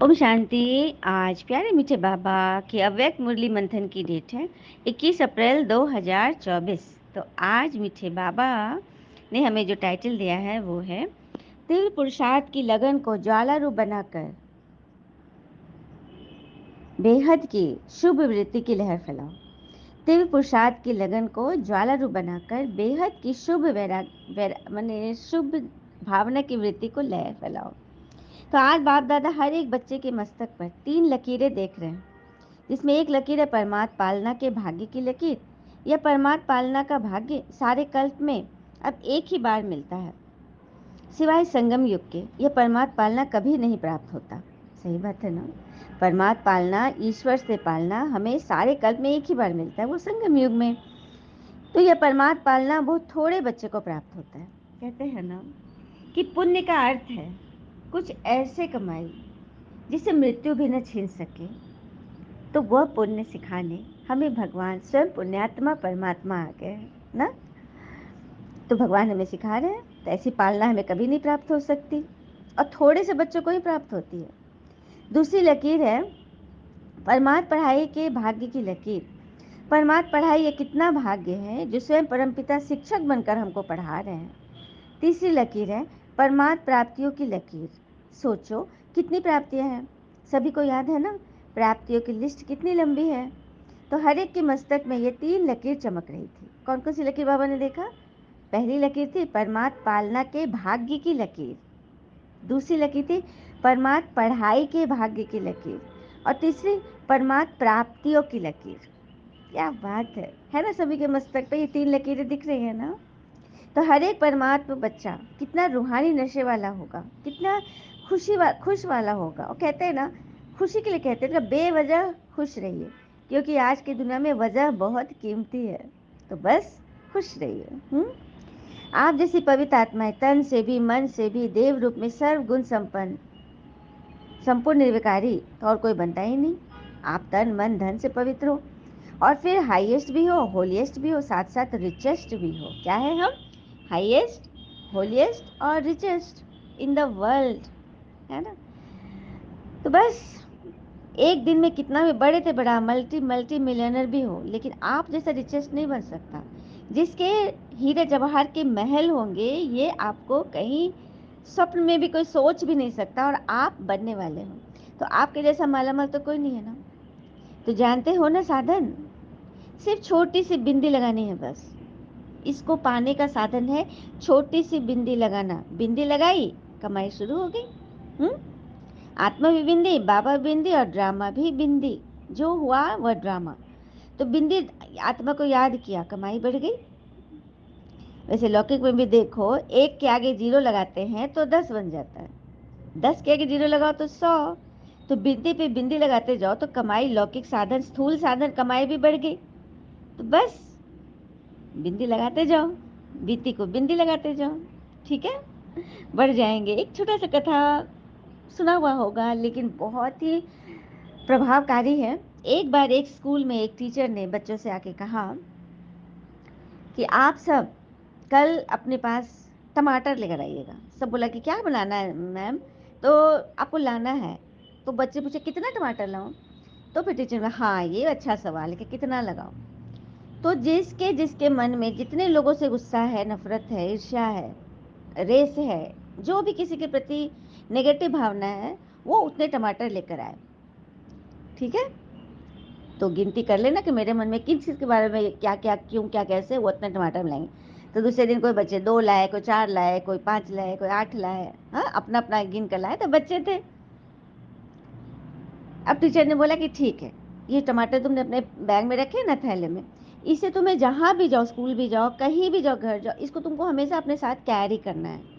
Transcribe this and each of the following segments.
ओम शांति। आज प्यारे मीठे बाबा की अव्यक्त मुरली मंथन की डेट है 21 अप्रैल 2024। तो आज मीठे बाबा ने हमें जो टाइटल दिया है वो है तीव्र पुरुषार्थ की लगन को ज्वाला रूप बनाकर बेहद की शुभ वृत्ति की लहर फैलाओ। तीव्र पुरुषार्थ की लगन को ज्वाला रूप बनाकर बेहद की शुभ माने शुभ भावना की वृत्ति को लहर फैलाओ। तो आज बाप दादा हर एक बच्चे के मस्तक पर 3 लकीरें देख रहे हैं, जिसमें एक लकीर है परमात्म पालना के भाग्य की लकीर। यह परमात्म पालना का भाग्य सारे कल्प में अब एक ही बार मिलता है, सिवाय संगम युग के। यह परमात्म पालना कभी नहीं प्राप्त होता। सही बात है ना। परमात्म पालना, ईश्वर से पालना हमें सारे कल्प में एक ही बार मिलता है, वो संगम युग में। तो यह परमात्म पालना बहुत थोड़े बच्चे को प्राप्त होता है। कहते हैं ना कि पुण्य का अर्थ है कुछ ऐसे कमाई जिसे मृत्यु भी न छीन सके। तो वह पुण्य सिखाने हमें भगवान स्वयं पुण्यात्मा परमात्मा आ गए हैं ना। तो भगवान हमें सिखा रहे हैं, तो ऐसी पालना हमें कभी नहीं प्राप्त हो सकती, और थोड़े से बच्चों को ही प्राप्त होती है। दूसरी लकीर है परमात्म पढ़ाई के भाग्य की लकीर। परमात्म पढ़ाई ये कितना भाग्य है जो स्वयं परमपिता शिक्षक बनकर हमको पढ़ा रहे हैं। तीसरी लकीर है परमात्म प्राप्तियों की लकीर। सोचो कितनी प्राप्तियां हैं, सभी को याद है ना। प्राप्तियों की लिस्ट कितनी लंबी है। तो हर एक के मस्तक में ये 3 लकीर चमक रही थी। कौन कौन सी लकीर बाबा ने देखा? पहली लकीर थी परमात्म पालना के भाग्य की लकीर, दूसरी लकीर थी परमात्म पढ़ाई के भाग्य की लकीर, और तीसरी परमात्म प्राप्तियों की लकीर। क्या बात है ना। सभी के मस्तक पे ये 3 लकीरें दिख रही है ना। तो हर एक परमात्मा बच्चा कितना रूहानी नशे वाला होगा, कितना खुश वाला होगा। और कहते हैं ना, खुशी के लिए कहते हैं ना, बेवजह खुश रहिए, क्योंकि आज की दुनिया में वजह बहुत कीमती है। तो बस खुश रहिए। आप जैसी पवित्र आत्माएं तन से भी मन से भी देव रूप में सर्व गुण संपन्न संपूर्ण निर्विकारी तो और कोई बनता ही नहीं। आप तन मन धन से पवित्र हो, और फिर हाईएस्ट भी हो, होलीएस्ट भी हो, साथ साथ रिचेस्ट भी हो। क्या है हम? हाईएस्ट, होलीएस्ट और रिचेस्ट इन द वर्ल्ड, है ना। तो बस एक दिन में कितना भी बड़े से बड़ा मल्टी मिलियनर भी हो, लेकिन आप जैसा रिचेस्ट नहीं बन सकता। जिसके हीरे जवाहर के महल होंगे, ये आपको कहीं स्वप्न में भी कोई सोच भी नहीं सकता, और आप बनने वाले हो। तो आपके जैसा मालामाल तो कोई नहीं है ना। तो जानते हो ना साधन, सिर्फ छोटी सी बिंदी लगानी है बस। इसको पाने का साधन है छोटी सी बिंदी लगाना। बिंदी लगाई, कमाई शुरू हो गई। आत्मा भी बिंदी, बाबा बिंदी, और ड्रामा भी बिंदी। जो हुआ वह ड्रामा। तो बिंदी आत्मा को याद किया, कमाई बढ़ गई। वैसे लौकिक में भी देखो, एक के आगे 0 लगाते हैं तो 10 बन जाता है, 10 के आगे 0 लगाओ तो 100। तो बिंदी पे बिंदी लगाते जाओ तो कमाई, लौकिक साधन, स्थूल साधन कमाई भी बढ़ गई। तो बस बिंदी लगाते जाओ, बीती को बिंदी लगाते जाओ, ठीक है, बढ़ जाएंगे। एक छोटा सा कथा सुना हुआ होगा, लेकिन बहुत ही प्रभावकारी है। एक बार एक स्कूल में एक टीचर ने बच्चों से आके कहा कि आप सब कल अपने पास टमाटर लेकर आइएगा। सब बोला कि क्या बनाना है मैम? तो आपको लाना है। तो बच्चे पूछे कितना टमाटर लाऊं? तो फिर टीचर ने, हाँ ये अच्छा सवाल है कि कितना लगाओ। तो जिसके जिसके मन में जितने लोगों से गुस्सा है, नफरत है, ईर्ष्या है, रेस है, जो भी किसी के प्रति नेगेटिव भावना है, वो उतने टमाटर लेकर आए। ठीक है, तो गिनती कर लेना कि मेरे मन में किस चीज़ के बारे में क्या क्या क्यों क्या कैसे, वो उतने टमाटर लाएंगे। तो दूसरे दिन कोई बच्चे 2 लाए, कोई 4 लाए, कोई 5 लाए, कोई 8 लाए। हाँ, अपना अपना गिन कर लाए, तो बच्चे थे। अब टीचर ने बोला कि ठीक है, ये टमाटर तुमने अपने बैग में रखे ना, थैले में, इसे तुम्हें जहाँ भी जाओ, स्कूल भी जाओ, कहीं भी जाओ, घर जाओ, इसको तुमको हमेशा अपने साथ कैरी करना है।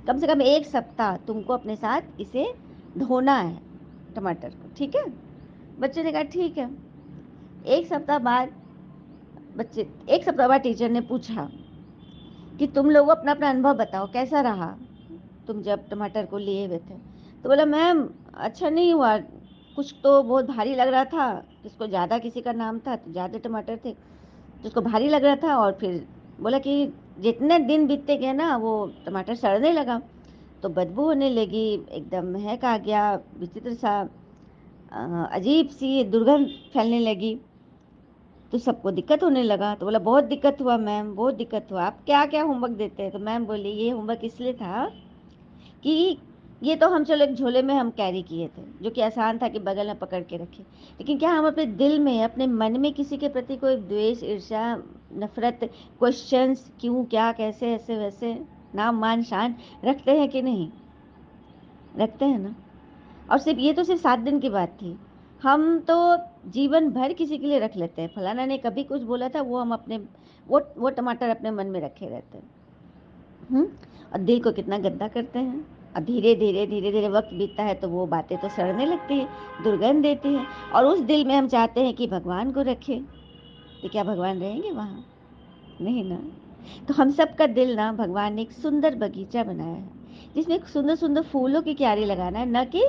कम से कम 1 सप्ताह तुमको अपने साथ इसे धोना है, टमाटर को। ठीक है। बच्चे ने कहा ठीक है। 1 सप्ताह बाद बच्चे 1 सप्ताह बाद टीचर ने पूछा कि तुम लोग अपना अपना अनुभव बताओ, कैसा रहा तुम जब टमाटर को लिए हुए थे? तो बोला मैम अच्छा नहीं हुआ, कुछ तो बहुत भारी लग रहा था, किसको ज़्यादा, किसी का नाम था तो ज़्यादा टमाटर थे तो उसको भारी लग रहा था। और फिर बोला कि जितने दिन बीतते गए ना, वो टमाटर सड़ने लगा। तो बदबू होने लगी, एकदम महक आ गया, विचित्र सा अजीब सी दुर्गंध फैलने लगी। तो सबको दिक्कत होने लगा। तो बोला बहुत दिक्कत हुआ मैम, बहुत दिक्कत हुआ, आप क्या क्या होमवर्क देते हैं? तो मैम बोली ये होमवर्क इसलिए था कि ये तो हम चलो एक झोले में हम कैरी किए थे, जो कि आसान था कि बगल में पकड़ के रखे, लेकिन क्या हम अपने दिल में, अपने मन में किसी के प्रति कोई द्वेष, ईर्ष्या, नफरत, क्वेश्चंस, क्यों, क्या, कैसे, ऐसे वैसे, नाम मान शान रखते हैं कि नहीं? रखते हैं ना। और सिर्फ ये तो सिर्फ 7 दिन की बात थी। हम तो जीवन भर किसी के लिए रख लेते हैं, फलाना ने कभी कुछ बोला था, वो हम अपने वो टमाटर अपने मन में रखे रहते हैं। और दिल को कितना गंदा करते हैं। और धीरे धीरे धीरे धीरे वक्त बीतता है तो वो बातें तो सड़ने लगती है, दुर्गंध देती है। और उस दिल में हम चाहते हैं कि भगवान को रखें, तो क्या भगवान रहेंगे वहाँ? नहीं ना। तो हम सब का दिल ना, भगवान ने एक सुंदर बगीचा बनाया है, जिसमें सुंदर सुंदर फूलों की क्यारी लगाना है, न कि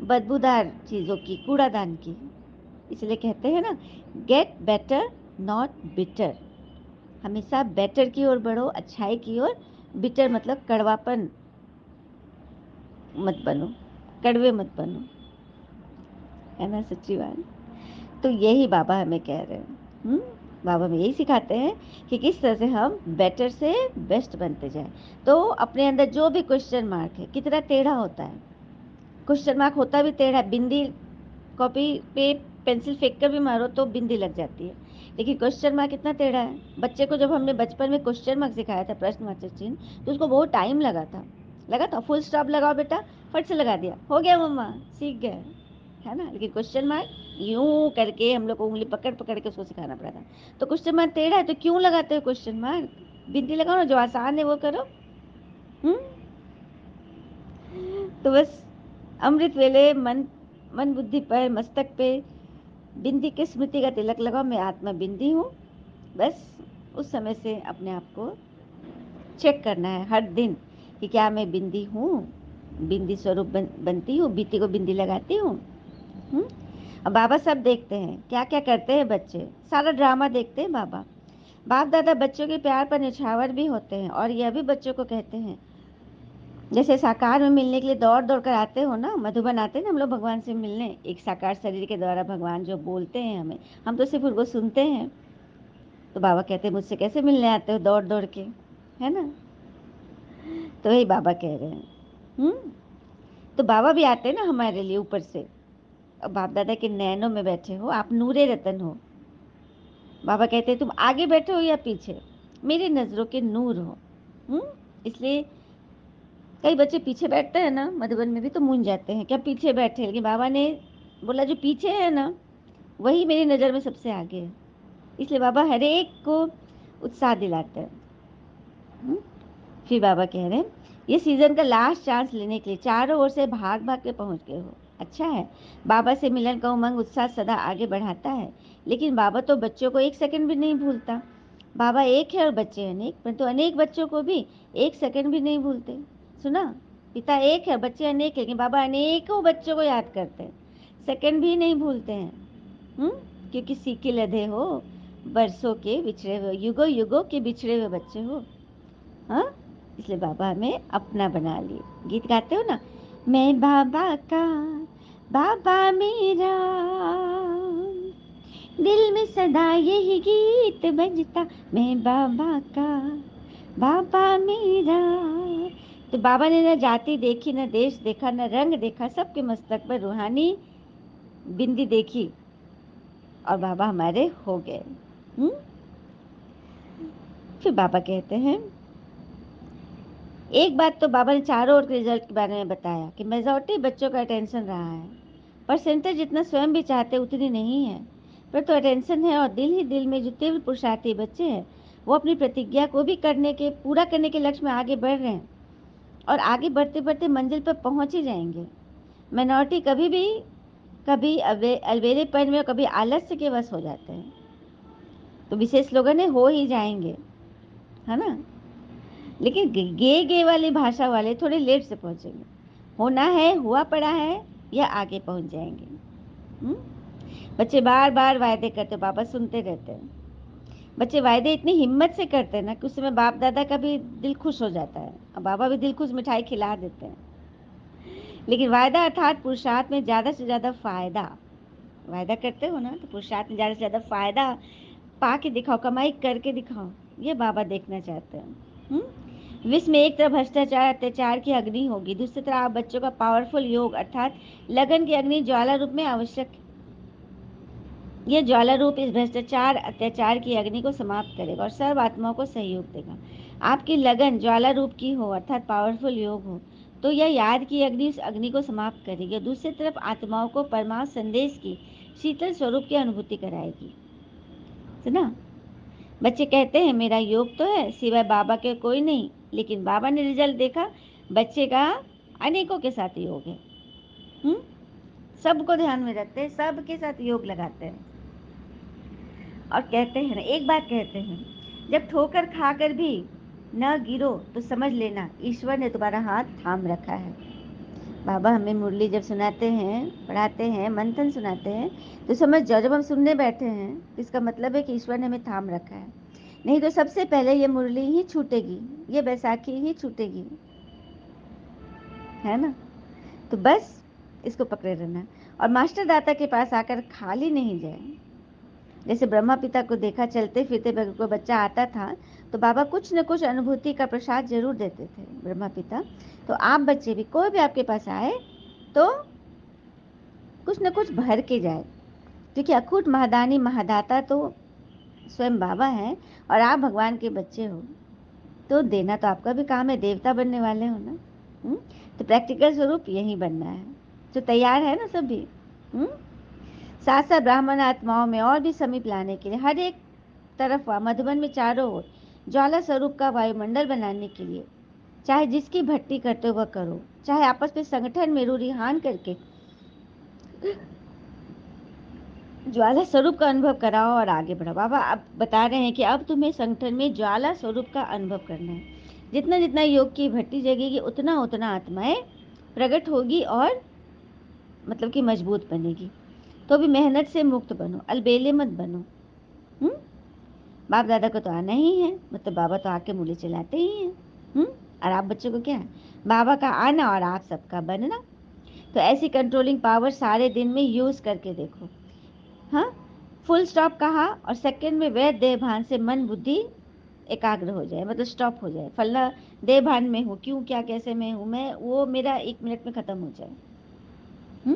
बदबूदार चीज़ों की, कूड़ादान की। इसलिए कहते हैं ना, गेट बेटर नॉट बिटर। हमेशा बेटर की ओर बढ़ो, अच्छाई की ओर। बिटर मतलब कड़वापन मत बनो, कड़वे मत बनो, है ना सच्ची बात। तो यही बाबा हमें कह रहे हैं। बाबा हमें यही सिखाते हैं कि किस तरह से हम बेटर से बेस्ट बनते जाएं। तो अपने अंदर जो भी क्वेश्चन मार्क है, कितना टेढ़ा होता है, क्वेश्चन मार्क होता भी टेढ़ा, बिंदी कॉपी पे पेंसिल फेंक कर भी मारो तो बिंदी लग जाती है, लेकिन क्वेश्चन मार्क कितना टेढ़ा है। बच्चे को जब हमने बचपन में क्वेश्चन मार्क सिखाया था, प्रश्नवाचक चिन्ह, तो उसको बहुत टाइम लगा था। फुल स्टॉप लगाओ बेटा, फट से लगा दिया, हो गया मम्मा, सीख गए, है ना। लेकिन क्वेश्चन मार्क यूं करके हम लोग को उंगली पकड़ पकड़ के उसको सिखाना पड़ा था। तो क्वेश्चन मार्क टेढ़ा है तो क्यों लगाते हो क्वेश्चन मार्क? बिंदी लगाओ ना, जो आसान है वो करो। हम्म तो बस अमृत वेले मन मन बुद्धि पर, मस्तक पे बिंदी के स्मृति का तिलक लगाओ, मैं आत्मा बिंदी हूँ। बस उस समय से अपने आप को चेक करना है हर दिन कि क्या मैं बिंदी हूँ, बिंदी स्वरूप बनती हूँ, बीती को बिंदी लगाती हूँ। अब बाबा सब देखते हैं, क्या क्या करते हैं बच्चे, सारा ड्रामा देखते हैं बाबा। बाप दादा बच्चों के प्यार पर निछावर भी होते हैं, और यह भी बच्चों को कहते हैं, जैसे साकार में मिलने के लिए दौड़ दौड़ कर आते हो ना, मधुबन आते हैं ना हम लोग भगवान से मिलने, एक साकार शरीर के द्वारा भगवान जो बोलते हैं हमें, हम तो सिर्फ उनको सुनते हैं। तो बाबा कहते हैं मुझसे कैसे मिलने आते हो दौड़ दौड़ के, है ना। तो वही बाबा कह रहे हैं। तो बाबा भी आते हैं ना हमारे लिए ऊपर से। अब बाप दादा के नैनों में बैठे हो, आप नूरे रतन हो। बाबा कहते हैं तुम आगे बैठे हो या पीछे, मेरी नज़रों के नूर हो। इसलिए कई बच्चे पीछे बैठते हैं ना, मधुबन में भी तो मूंझ जाते हैं, क्या पीछे बैठे, लेकिन बाबा ने बोला जो पीछे है ना, वही मेरी नज़र में सबसे आगे है। इसलिए बाबा हर एक को उत्साह दिलाते हैं। फिर बाबा कह रहे हैं ये सीजन का लास्ट चांस लेने के लिए चारों ओर से भाग भाग के पहुंच गए हो। अच्छा है, बाबा से मिलन का उमंग उत्साह सदा आगे बढ़ाता है, लेकिन बाबा तो बच्चों को एक सेकंड भी नहीं भूलता। बाबा एक है और बच्चे अनेक, परंतु अनेक बच्चों को भी एक सेकंड भी नहीं भूलते। सुना, पिता एक है, बच्चे अनेक, लेकिन बाबा अनेकों बच्चों को याद करते हैं, सेकंड भी नहीं भूलते हैं। क्योंकि सीखे लदे हो, बरसों के बिछड़े हुए, युगों युगों के बिछड़े हुए बच्चे हो। हाँ, इसलिए बाबा हमें अपना बना लिए। गीत गाते हो ना, मैं बाबा का, बाबा मेरा, दिल में सदा यही गीत बजता, मैं बाबा का, बाबा मेरा। तो बाबा ने न जाति देखी, न देश देखा, न रंग देखा, सबके मस्तक पर रूहानी बिंदी देखी, और बाबा हमारे हो गए। फिर बाबा कहते हैं एक बात तो बाबा ने चारों ओर के रिजल्ट के बारे में बताया कि मेजॉरिटी बच्चों का अटेंशन रहा है, परसेंटेज जितना स्वयं भी चाहते उतनी नहीं है, पर तो अटेंशन है। और दिल ही दिल में जो तीव्र पुरुषार्थी बच्चे हैं, वो अपनी प्रतिज्ञा को भी पूरा करने के लक्ष्य में आगे बढ़ रहे हैं, और आगे बढ़ते बढ़ते मंजिल पर पहुंच ही जाएंगे। माइनॉरिटी कभी अलबेलेपन में, कभी आलस्य के वश हो जाते हैं, तो विशेष लोगों ने हो ही जाएंगे, है ना। लेकिन गे वाली भाषा वाले थोड़े लेट से पहुंचेंगे, होना है हुआ पड़ा है, या आगे पहुंच जाएंगे। बच्चे बार बार वायदे करते, बाबा सुनते रहते हैं। बच्चे वायदे इतनी हिम्मत से करते हैं ना कि उस समय बाप दादा का भी दिल खुश हो जाता है और बाबा भी दिल खुश मिठाई खिला देते हैं। लेकिन वायदा अर्थात पुरुषार्थ में ज़्यादा से ज़्यादा फायदा, वायदा करते हो ना तो पुरुषार्थ में ज़्यादा से ज़्यादा फायदा पा के दिखाओ, कमाई करके दिखाओ, ये बाबा देखना चाहते हैं। विश्व में एक तरफ भ्रष्टाचार अत्याचार की अग्नि होगी, दूसरी तरफ आप बच्चों का पावरफुल योग अर्थात लगन की अग्नि ज्वाला रूप में आवश्यक। यह ज्वाला रूप इस भ्रष्टाचार अत्याचार की अग्नि को समाप्त करेगा और सर्व आत्माओं को सहयोग देगा। आपकी लगन ज्वाला रूप की हो अर्थात पावरफुल योग हो तो यह याद की अग्नि उस अग्नि को समाप्त करेगी। दूसरी तरफ आत्माओं को परमार्थ संदेश की शीतल स्वरूप की अनुभूति कराएगी। सुना? बच्चे कहते हैं मेरा योग तो है, सिवाय बाबा के कोई नहीं, लेकिन बाबा ने रिजल्ट देखा, बच्चे का अनेकों के साथ योग है। सबको ध्यान में रखते हैं, सबके साथ योग लगाते हैं और कहते हैं ना, एक बात कहते हैं, जब ठोकर खाकर भी न गिरो तो समझ लेना ईश्वर ने तुम्हारा हाथ थाम रखा है। बाबा हमें मुरली जब सुनाते हैं, पढ़ाते हैं, मंथन सुनाते हैं तो समझ जाओ जब हम सुनने बैठे हैं तो इसका मतलब है कि ईश्वर ने हमें थाम रखा है। नहीं तो सबसे पहले ये मुरली ही छूटेगी, ये बैसाखी ही छूटेगी, है ना? तो बस इसको पकड़े रहना और मास्टर दाता के पास आकर खाली नहीं जाए। जैसे ब्रह्मा पिता को देखा चलते फिरते कोई बच्चा आता था तो बाबा कुछ न कुछ अनुभूति का प्रसाद जरूर देते थे ब्रह्मा पिता। तो आप बच्चे भी कोई भी आपके पास आए तो कुछ न कुछ भर के जाए, क्योंकि अखूट महादानी महादाता तो स्वयं बाबा हैं और आप भगवान के बच्चे हो तो देना तो आपका भी काम है, देवता बनने वाले हो ना। तो प्रैक्टिकल स्वरूप यही बनना है। तो तैयार है ना सभी? साथ साथ ब्राह्मण आत्माओं में और भी समीप लाने के लिए हर एक तरफ मधुबन में चारों ओर ज्वाला स्वरूप का वायुमंडल बनाने के लिए चाहे जिसकी भट्टी करते हुए करो, चाहे आपस में संगठन में रूढ़िहान करके ज्वाला स्वरूप का अनुभव कराओ और आगे बढ़ो। बाबा अब बता रहे हैं कि अब तुम्हें संगठन में ज्वाला स्वरूप का अनुभव करना है। जितना जितना योग की भट्टी जगेगी उतना उतना आत्माएं प्रकट होगी और मतलब कि मजबूत बनेगी। तो भी मेहनत से मुक्त बनो, अलबेले मत बनो। बाप दादा को तो आना ही है, मतलब बाबा तो आके मूल्य चलाते ही हैं। और आप बच्चों को क्या है, बाबा का आना और आप सबका बनना। तो ऐसी कंट्रोलिंग पावर सारे दिन में यूज करके देखो। हाँ, फुल स्टॉप कहा और सेकंड में वैध देह भान से मन बुद्धि एकाग्र हो जाए, मतलब स्टॉप हो जाए। फलना देह भान में हूँ, क्यों क्या कैसे मैं हूँ, मैं वो मेरा 1 मिनट में खत्म हो जाए।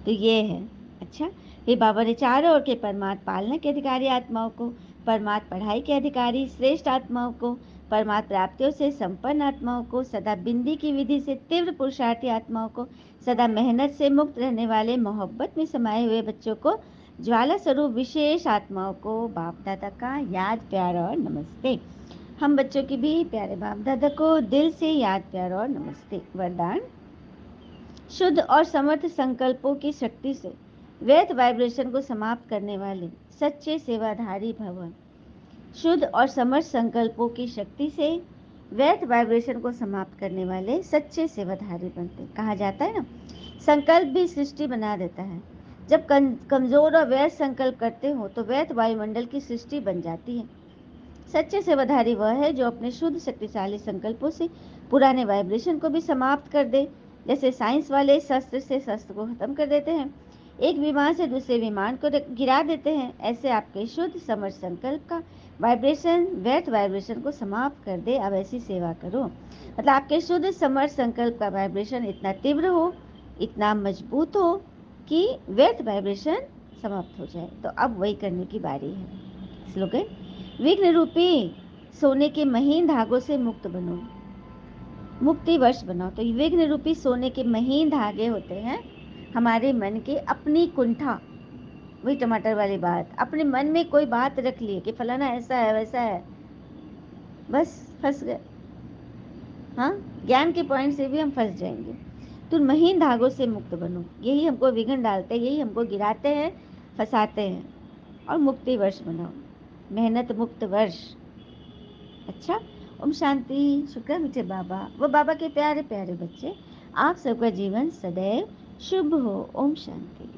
तो ये है। अच्छा, फिर बाबा ने चारों ओर के परमात्म पालना के अधिकारी आत्माओं को, परमात्म पढ़ाई के अधिकारी श्रेष्ठ आत्माओं को, परमात्म प्राप्तियों से संपन्न आत्माओं को, सदा बिंदी की विधि से तीव्र पुरुषार्थी आत्माओं को, सदा मेहनत से मुक्त रहने वाले मोहब्बत में समाये हुए बच्चों को, ज्वाला स्वरूप विशेष आत्माओं को बाप दादा का याद प्यार और नमस्ते। हम बच्चों की भी प्यारे बाप दादा को दिल से याद प्यार और नमस्ते। वरदान, शुद्ध और समर्थ संकल्पों की शक्ति से व्यर्थ वाइब्रेशन को समाप्त करने वाले सच्चे सेवाधारी भवन। शुद्ध और समर्थ संकल्पों की शक्ति से व्यर्थ वाइब्रेशन को समाप्त करने वाले सच्चे सेवाधारी बनते। कहा जाता है ना, संकल्प भी सृष्टि बना देता है। जब कमजोर और व्यर्थ संकल्प करते हो तो व्यर्थ वायुमंडल की सृष्टि बन जाती है। सच्चे सेवाधारी वह है जो अपने शुद्ध शक्तिशाली संकल्पों से पुराने वाइब्रेशन को भी समाप्त कर दे। जैसे साइंस वाले शस्त्र से शस्त्र को खत्म कर देते हैं, एक विमान से दूसरे विमान को गिरा देते हैं, ऐसे आपके शुद्ध समर्थ संकल्प का वाइब्रेशन व्यर्थ वाइब्रेशन को समाप्त कर दे। अब ऐसी सेवा करो, मतलब आपके शुद्ध समर्थ संकल्प का वाइब्रेशन इतना तीव्र हो, इतना मजबूत हो कि व्यर्थ वाइब्रेशन समाप्त हो जाए। तो अब वही करने की बारी है। स्लोगन, विघ्न रूपी सोने के महीन धागों से मुक्त बनो, मुक्ति वर्ष बनाओ। तो विघ्न रूपी सोने के महीन धागे होते हैं हमारे मन के, अपनी कुंठा, वही टमाटर वाली बात, अपने मन में कोई बात रख लिए कि फलाना ऐसा है वैसा है, बस फंस गए। हाँ, ज्ञान के पॉइंट से भी हम फंस जाएंगे। तो महीन धागों से मुक्त बनो, यही हमको विघ्न डालते हैं, यही हमको गिराते हैं, फंसाते हैं। और मुक्ति वर्ष बनाओ, मेहनत मुक्त वर्ष। अच्छा, ओम शांति। शुक्र मीठे बाबा, वो बाबा के प्यारे प्यारे बच्चे, आप सबका जीवन सदैव शुभ हो। ओम शांति।